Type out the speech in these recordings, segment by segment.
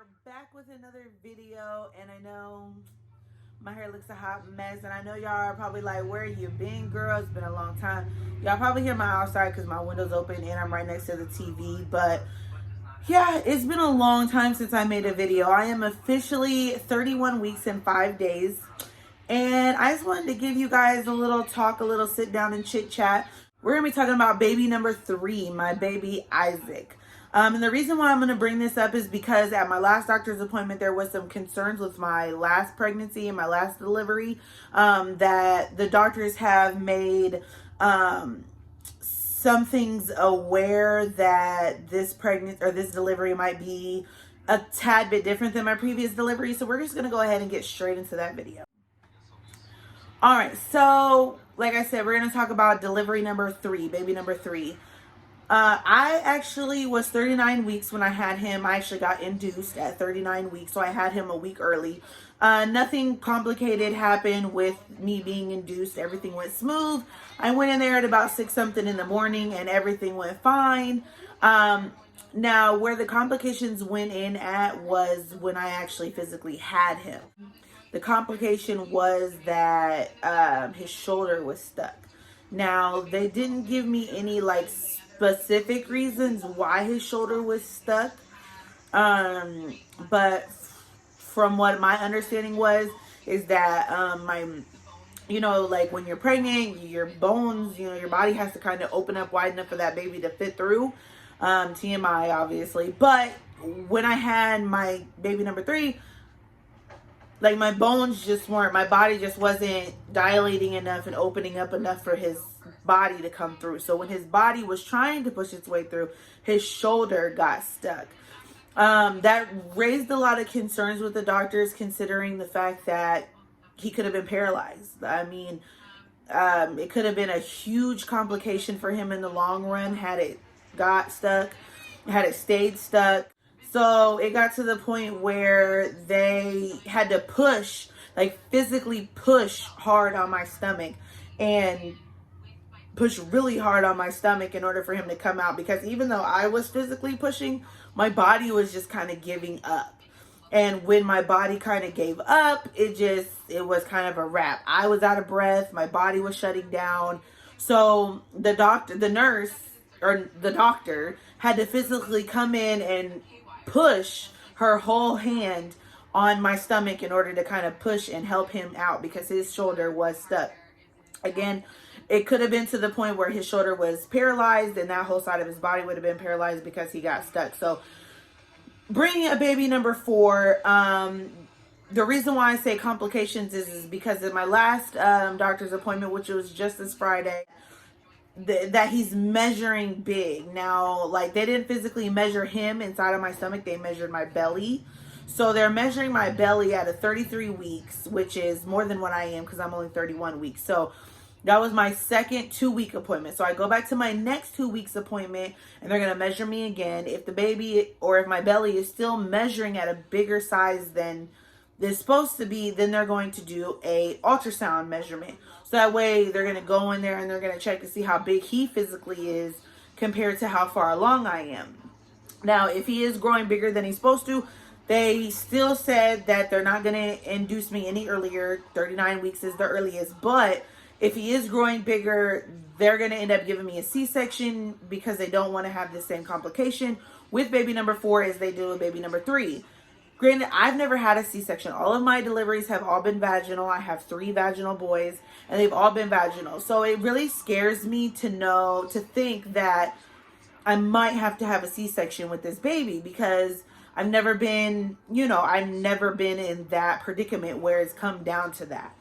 are back with another video, and I know my hair looks a hot mess, and I know y'all are probably like, where you been, girl? It's been a long time. Y'all probably hear my outside because my window's open and I'm right next to the TV, but yeah, it's been a long time since I made a video. I am officially 31 weeks and 5 days, and I just wanted to give you guys a little talk, a little sit down and chit chat. We're gonna be talking about baby number 3, my baby Isaac. And the reason why I'm going to bring this up is because at my last doctor's appointment, there was some concerns with my last pregnancy and my last delivery, that the doctors have made some things aware that this pregnancy or this delivery might be a tad bit different than my previous delivery. So we're just going to go ahead and get straight into that video. All right. So like I said, we're going to talk about delivery number 3, baby number 3. I actually was 39 weeks when I had him. I actually got induced at 39 weeks, so I had him a week early. Nothing complicated happened with me being induced. Everything went smooth. I went in there at about 6 something in the morning and everything went fine. Now, where the complications went in at was when I actually physically had him. The complication was that his shoulder was stuck. Now, they didn't give me any specific reasons why his shoulder was stuck, but from what my understanding is that when you're pregnant, your bones, your body has to kind of open up wide enough for that baby to fit through. TMI, obviously. But when I had my baby number 3, my bones my body just wasn't dilating enough and opening up enough for his body to come through. So when his body was trying to push its way through, his shoulder got stuck. That raised a lot of concerns with the doctors, considering the fact that he could have been paralyzed. I mean, it could have been a huge complication for him in the long run had it got stuck, had it stayed stuck. So it got to the point where they had to physically push hard on my stomach and push really hard on my stomach in order for him to come out, because even though I was physically pushing, my body was just kind of giving up. And when my body kind of gave up, it was kind of a wrap. I was out of breath. My body was shutting down. So the doctor had to physically come in and push her whole hand on my stomach in order to kind of push and help him out, because his shoulder was stuck. Again, it could have been to the point where his shoulder was paralyzed and that whole side of his body would have been paralyzed because he got stuck. So bringing a baby number 4, the reason why I say complications is because in my last doctor's appointment, which was just this Friday, that he's measuring big. Now, they didn't physically measure him inside of my stomach. They measured my belly. So they're measuring my belly at a 33 weeks, which is more than what I am because I'm only 31 weeks. So that was my second 2-week appointment. So I go back to my next 2 weeks appointment and they're going to measure me again. If the baby or if my belly is still measuring at a bigger size than it's supposed to be, then they're going to do a ultrasound measurement. So that way they're going to go in there and they're going to check to see how big he physically is compared to how far along I am. Now, if he is growing bigger than he's supposed to, they still said that they're not going to induce me any earlier. 39 weeks is the earliest. But if he is growing bigger, they're going to end up giving me a C-section because they don't want to have the same complication with baby number 4 as they do with baby number 3. Granted, I've never had a C-section. All of my deliveries have all been vaginal. I have 3 vaginal boys, and they've all been vaginal. So it really scares me to think that I might have to have a C-section with this baby, because I've never been in that predicament where it's come down to that.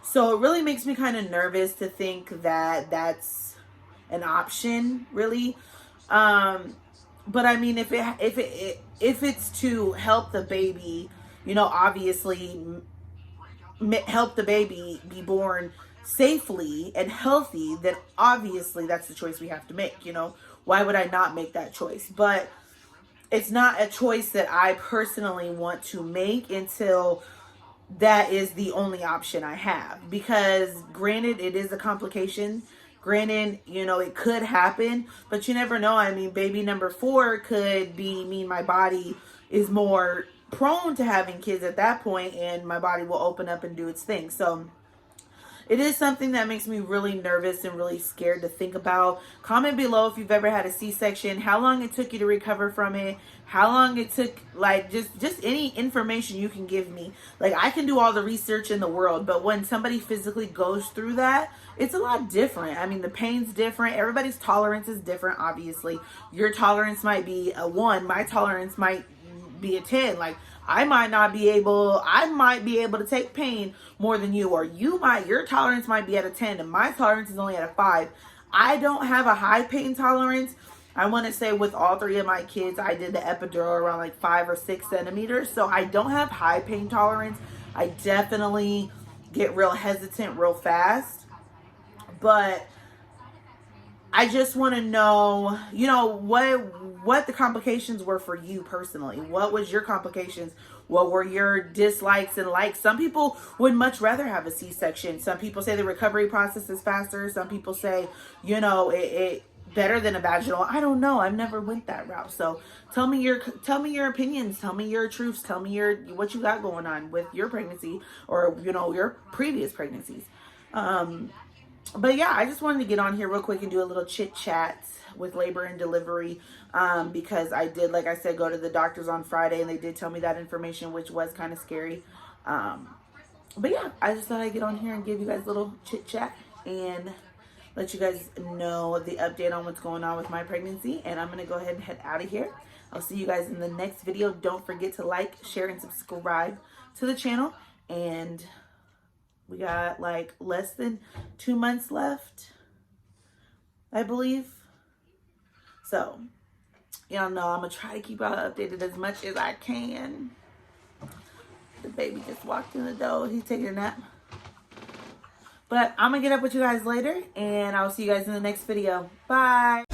So it really makes me kind of nervous to think that that's an option, really. But I mean, if it's to help the baby, obviously help the baby be born safely and healthy, then obviously that's the choice we have to make. Why would I not make that choice? But it's not a choice that I personally want to make until that is the only option I have. Because granted, it is a complication. Granted, it could happen, but you never know. I mean, baby number 4 could be my body is more prone to having kids at that point, and my body will open up and do its thing. So it is something that makes me really nervous and really scared to think about. Comment below if you've ever had a C-section, how long it took you to recover from it, how long it took, like just any information you can give me. Like, I can do all the research in the world, but when somebody physically goes through that, it's a lot different. I mean, the pain's different. Everybody's tolerance is different, obviously. Your tolerance might be a 1. My tolerance might be a 10. Like, I might be able to take pain more than you, or your tolerance might be at a 10 and my tolerance is only at a 5. I don't have a high pain tolerance. I want to say with all 3 of my kids, I did the epidural around like 5 or 6 centimeters. So I don't have high pain tolerance. I definitely get real hesitant real fast. But I just want to know, you know, what the complications were for you personally. What was your complications? What were your dislikes and likes? Some people would much rather have a C-section. Some people say the recovery process is faster. Some people say, you know, it better than a vaginal. I don't know. I've never went that route. So tell me your opinions. Tell me your truths. Tell me what you got going on with your pregnancy, or, you know, your previous pregnancies. But yeah, I just wanted to get on here real quick and do a little chit chat with labor and delivery, because I did, like I said, go to the doctors on Friday, and they did tell me that information, which was kind of scary. But yeah, I just thought I'd get on here and give you guys a little chit chat and let you guys know the update on what's going on with my pregnancy. And I'm going to go ahead and head out of here. I'll see you guys in the next video. Don't forget to like, share, and subscribe to the channel. And we got like less than 2 months left, I believe. So, y'all know I'm going to try to keep y'all updated as much as I can. The baby just walked in the door. He's taking a nap. But I'm going to get up with you guys later, and I'll see you guys in the next video. Bye.